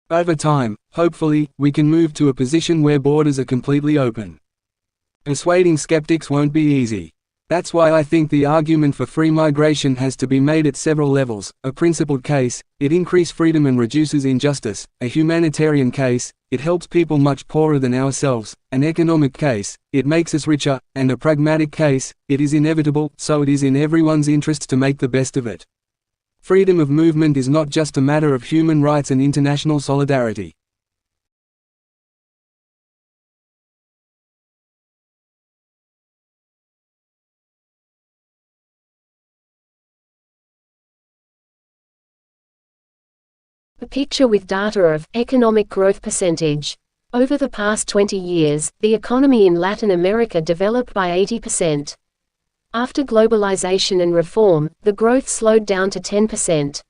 Over time, hopefully, we can move to a position where borders are completely open. Persuading skeptics won't be easy. That's why I think the argument for free migration has to be made at several levels. A principled case, it increases freedom and reduces injustice. A humanitarian case, it helps people much poorer than ourselves. An economic case, it makes us richer. And a pragmatic case, it is inevitable, so it is in everyone's interest to make the best of it. Freedom of movement is not just a matter of human rights and international solidarity. A picture with data of economic growth percentage. Over the past 20 years, the economy in Latin America developed by 80%. After globalization and reform, the growth slowed down to 10%.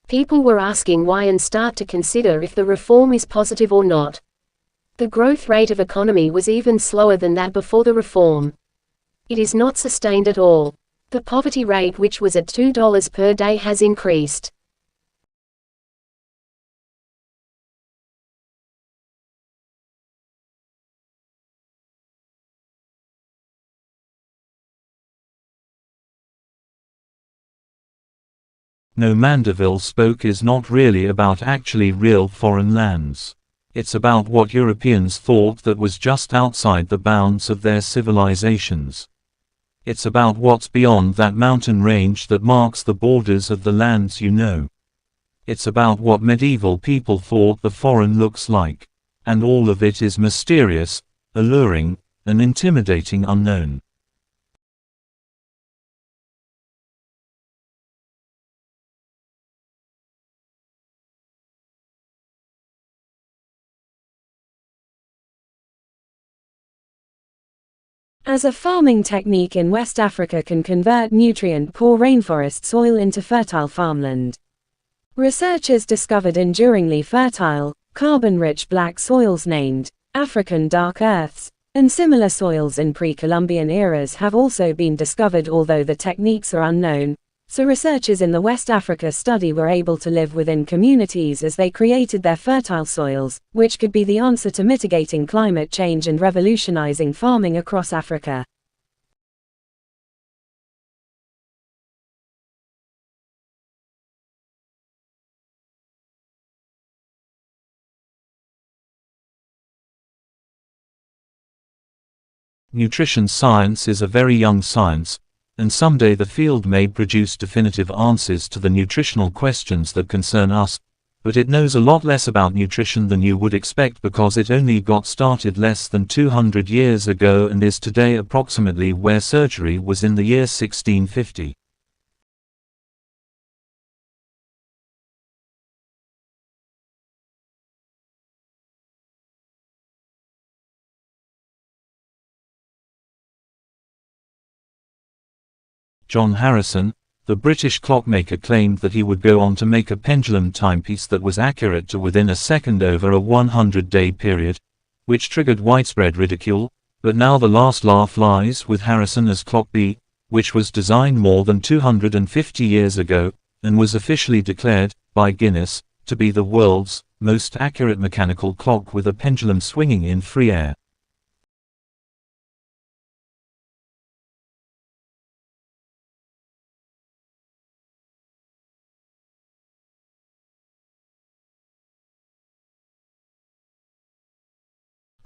People were asking why and start to consider if the reform is positive or not. The growth rate of economy was even slower than that before the reform. It is not sustained at all. The poverty rate, which was at $2 per day, has increased. No, Mandeville spoke is not really about actually real foreign lands. It's about what Europeans thought that was just outside the bounds of their civilizations. It's about what's beyond that mountain range that marks the borders of the lands you know. It's about what medieval people thought the foreign looks like. And all of it is mysterious, alluring, and intimidating unknown. As a farming technique in West Africa can convert nutrient-poor rainforest soil into fertile farmland. Researchers discovered enduringly fertile, carbon-rich black soils named African dark earths, and similar soils in pre-Columbian eras have also been discovered, although the techniques are unknown. So researchers in the West Africa study were able to live within communities as they created their fertile soils, which could be the answer to mitigating climate change and revolutionizing farming across Africa. Nutrition science is a very young science, and someday the field may produce definitive answers to the nutritional questions that concern us, but it knows a lot less about nutrition than you would expect because it only got started less than 200 years ago and is today approximately where surgery was in the year 1650. John Harrison, the British clockmaker, claimed that he would go on to make a pendulum timepiece that was accurate to within a second over a 100-day period, which triggered widespread ridicule, but now the last laugh lies with Harrison as Clock B, which was designed more than 250 years ago, and was officially declared, by Guinness, to be the world's most accurate mechanical clock with a pendulum swinging in free air.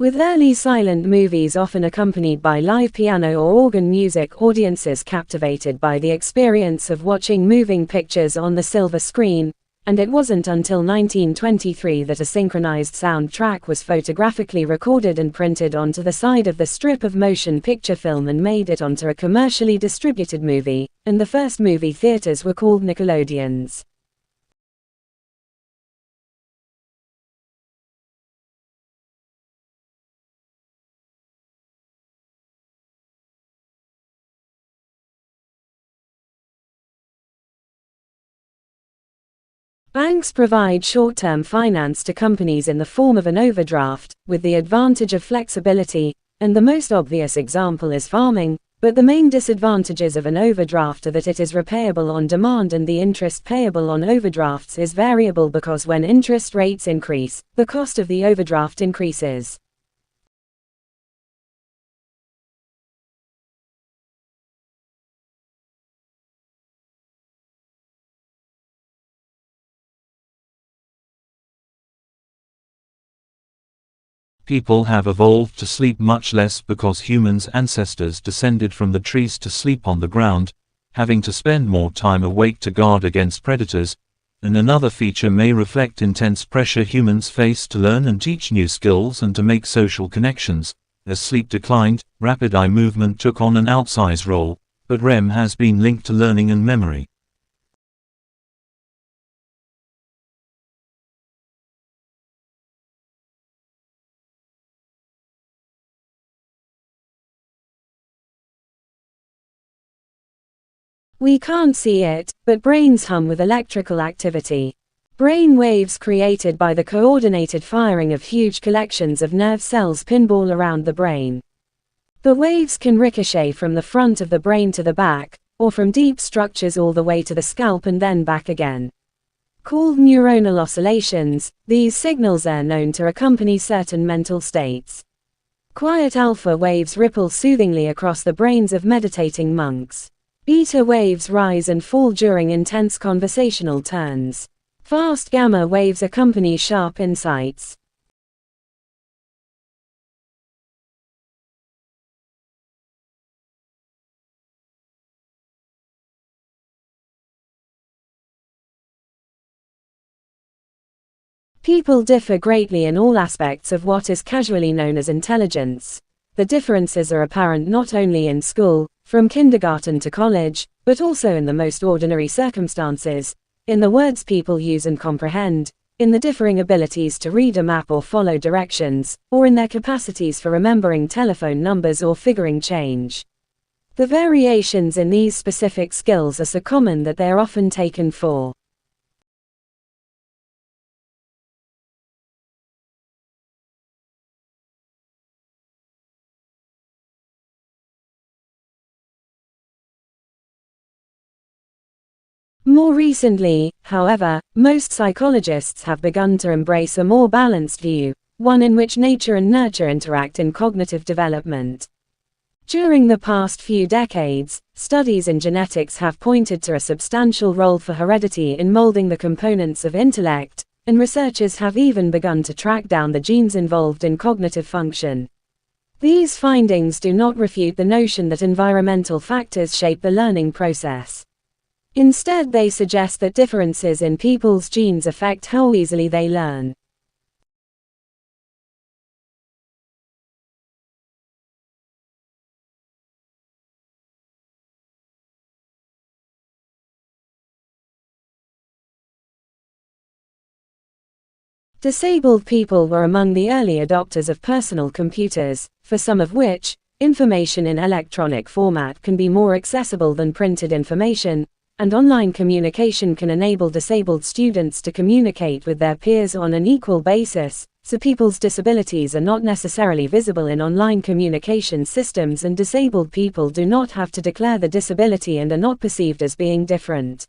With early silent movies often accompanied by live piano or organ music, audiences captivated by the experience of watching moving pictures on the silver screen, and it wasn't until 1923 that a synchronized soundtrack was photographically recorded and printed onto the side of the strip of motion picture film and made it onto a commercially distributed movie, and the first movie theaters were called Nickelodeons. Banks provide short-term finance to companies in the form of an overdraft, with the advantage of flexibility, and the most obvious example is farming, but the main disadvantages of an overdraft are that it is repayable on demand and the interest payable on overdrafts is variable because when interest rates increase, the cost of the overdraft increases. People have evolved to sleep much less because humans' ancestors descended from the trees to sleep on the ground, having to spend more time awake to guard against predators, and another feature may reflect intense pressure humans face to learn and teach new skills and to make social connections. As sleep declined, rapid eye movement took on an outsized role, but REM has been linked to learning and memory. We can't see it, but brains hum with electrical activity. Brain waves created by the coordinated firing of huge collections of nerve cells pinball around the brain. The waves can ricochet from the front of the brain to the back, or from deep structures all the way to the scalp and then back again. Called neuronal oscillations, these signals are known to accompany certain mental states. Quiet alpha waves ripple soothingly across the brains of meditating monks. Beta waves rise and fall during intense conversational turns. Fast gamma waves accompany sharp insights. People differ greatly in all aspects of what is casually known as intelligence. The differences are apparent not only in school, from kindergarten to college, but also in the most ordinary circumstances, in the words people use and comprehend, in the differing abilities to read a map or follow directions, or in their capacities for remembering telephone numbers or figuring change. The variations in these specific skills are so common that they are often taken for More recently, however, most psychologists have begun to embrace a more balanced view, one in which nature and nurture interact in cognitive development. During the past few decades, studies in genetics have pointed to a substantial role for heredity in molding the components of intellect, and researchers have even begun to track down the genes involved in cognitive function. These findings do not refute the notion that environmental factors shape the learning process. Instead, they suggest that differences in people's genes affect how easily they learn. Disabled people were among the early adopters of personal computers, for some of which, information in electronic format can be more accessible than printed information, and online communication can enable disabled students to communicate with their peers on an equal basis, so people's disabilities are not necessarily visible in online communication systems and disabled people do not have to declare the disability and are not perceived as being different.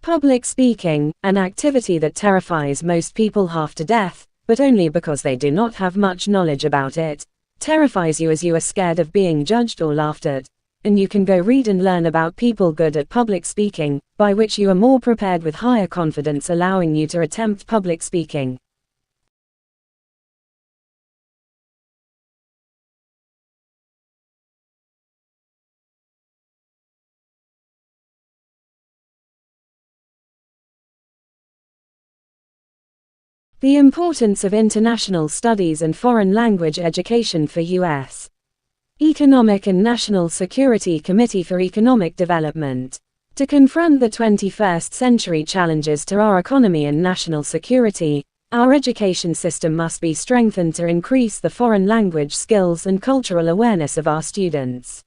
Public speaking, an activity that terrifies most people half to death, but only because they do not have much knowledge about it, terrifies you as you are scared of being judged or laughed at, and you can go read and learn about people good at public speaking, by which you are more prepared with higher confidence, allowing you to attempt public speaking. The importance of international studies and foreign language education for U.S. Economic and National Security Committee for Economic Development. To confront the 21st century challenges to our economy and national security, our education system must be strengthened to increase the foreign language skills and cultural awareness of our students.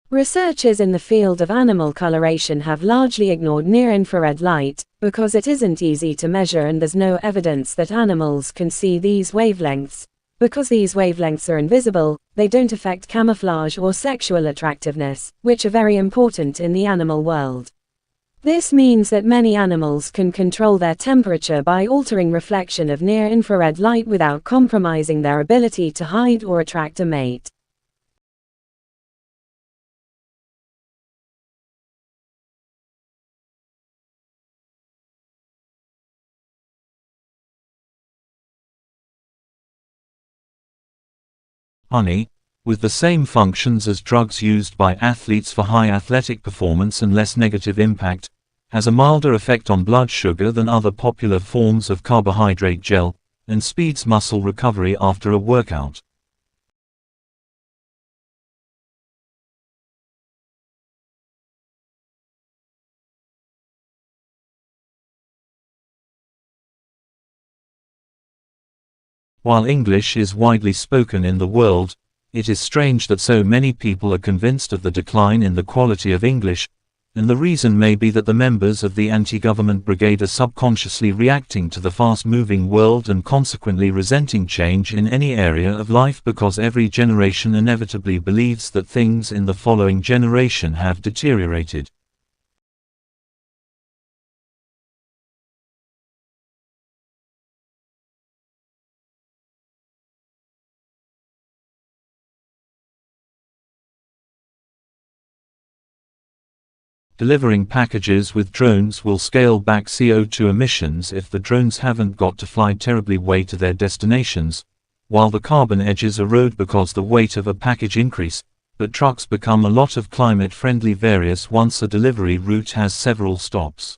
Researchers in the field of animal coloration have largely ignored near-infrared light, because it isn't easy to measure and there's no evidence that animals can see these wavelengths. Because these wavelengths are invisible, they don't affect camouflage or sexual attractiveness, which are very important in the animal world. This means that many animals can control their temperature by altering reflection of near-infrared light without compromising their ability to hide or attract a mate. Honey, with the same functions as drugs used by athletes for high athletic performance and less negative impact, has a milder effect on blood sugar than other popular forms of carbohydrate gel, and speeds muscle recovery after a workout. While English is widely spoken in the world, it is strange that so many people are convinced of the decline in the quality of English, and the reason may be that the members of the anti-government brigade are subconsciously reacting to the fast-moving world and consequently resenting change in any area of life because every generation inevitably believes that things in the following generation have deteriorated. Delivering packages with drones will scale back CO2 emissions if the drones haven't got to fly terribly way to their destinations, while the carbon edges erode because the weight of a package increase, but trucks become a lot of climate-friendly various once a delivery route has several stops.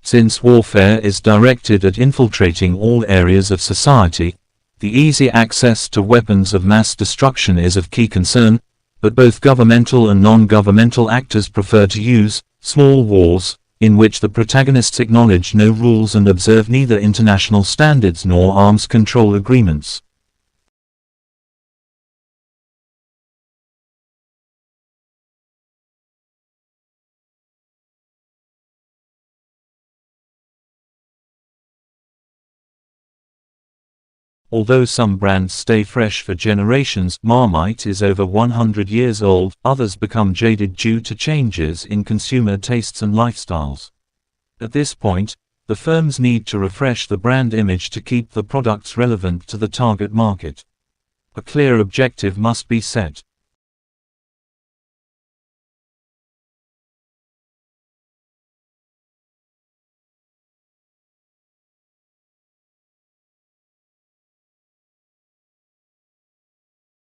Since warfare is directed at infiltrating all areas of society, the easy access to weapons of mass destruction is of key concern, but both governmental and non-governmental actors prefer to use small wars, in which the protagonists acknowledge no rules and observe neither international standards nor arms control agreements. Although some brands stay fresh for generations, Marmite is over 100 years old, others become jaded due to changes in consumer tastes and lifestyles. At this point, the firms need to refresh the brand image to keep the products relevant to the target market. A clear objective must be set.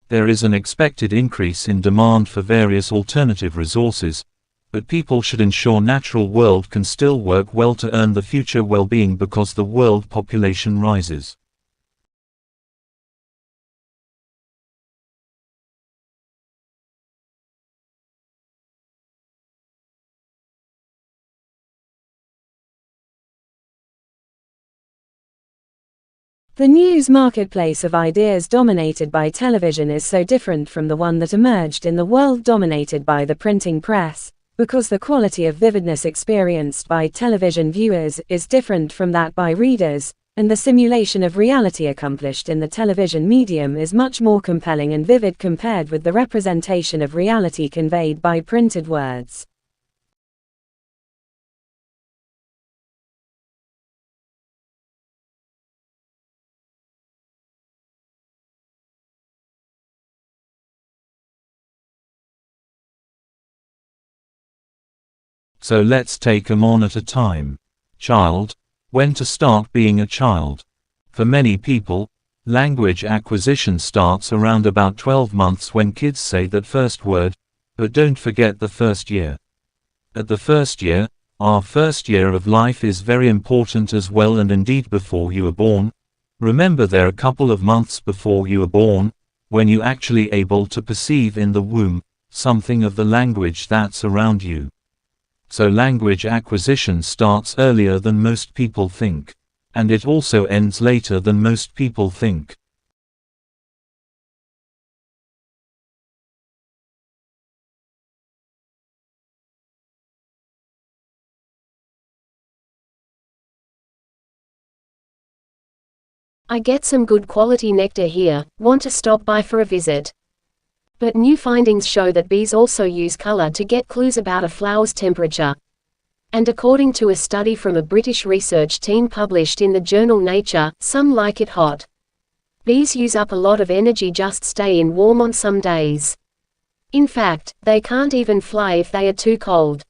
There is an expected increase in demand for various alternative resources, but people should ensure natural world can still work well to earn the future well-being because the world population rises. The news marketplace of ideas dominated by television is so different from the one that emerged in the world dominated by the printing press, because the quality of vividness experienced by television viewers is different from that by readers, and the simulation of reality accomplished in the television medium is much more compelling and vivid compared with the representation of reality conveyed by printed words. So let's take 'em on at a time. Child. When to start being a child. For many people, language acquisition starts around about 12 months when kids say that first word, but don't forget the first year. At the first year, our first year of life is very important as well, and indeed before you are born. Remember, there are a couple of months before you are born, when you actually able to perceive in the womb, something of the language that's around you. So language acquisition starts earlier than most people think. And it also ends later than most people think. I get some good quality nectar here, want to stop by for a visit. But new findings show that bees also use color to get clues about a flower's temperature. And according to a study from a British research team published in the journal Nature, some like it hot. Bees use up a lot of energy just staying warm on some days. In fact, they can't even fly if they are too cold.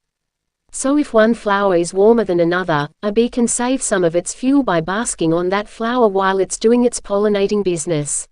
So if one flower is warmer than another, a bee can save some of its fuel by basking on that flower while it's doing its pollinating business.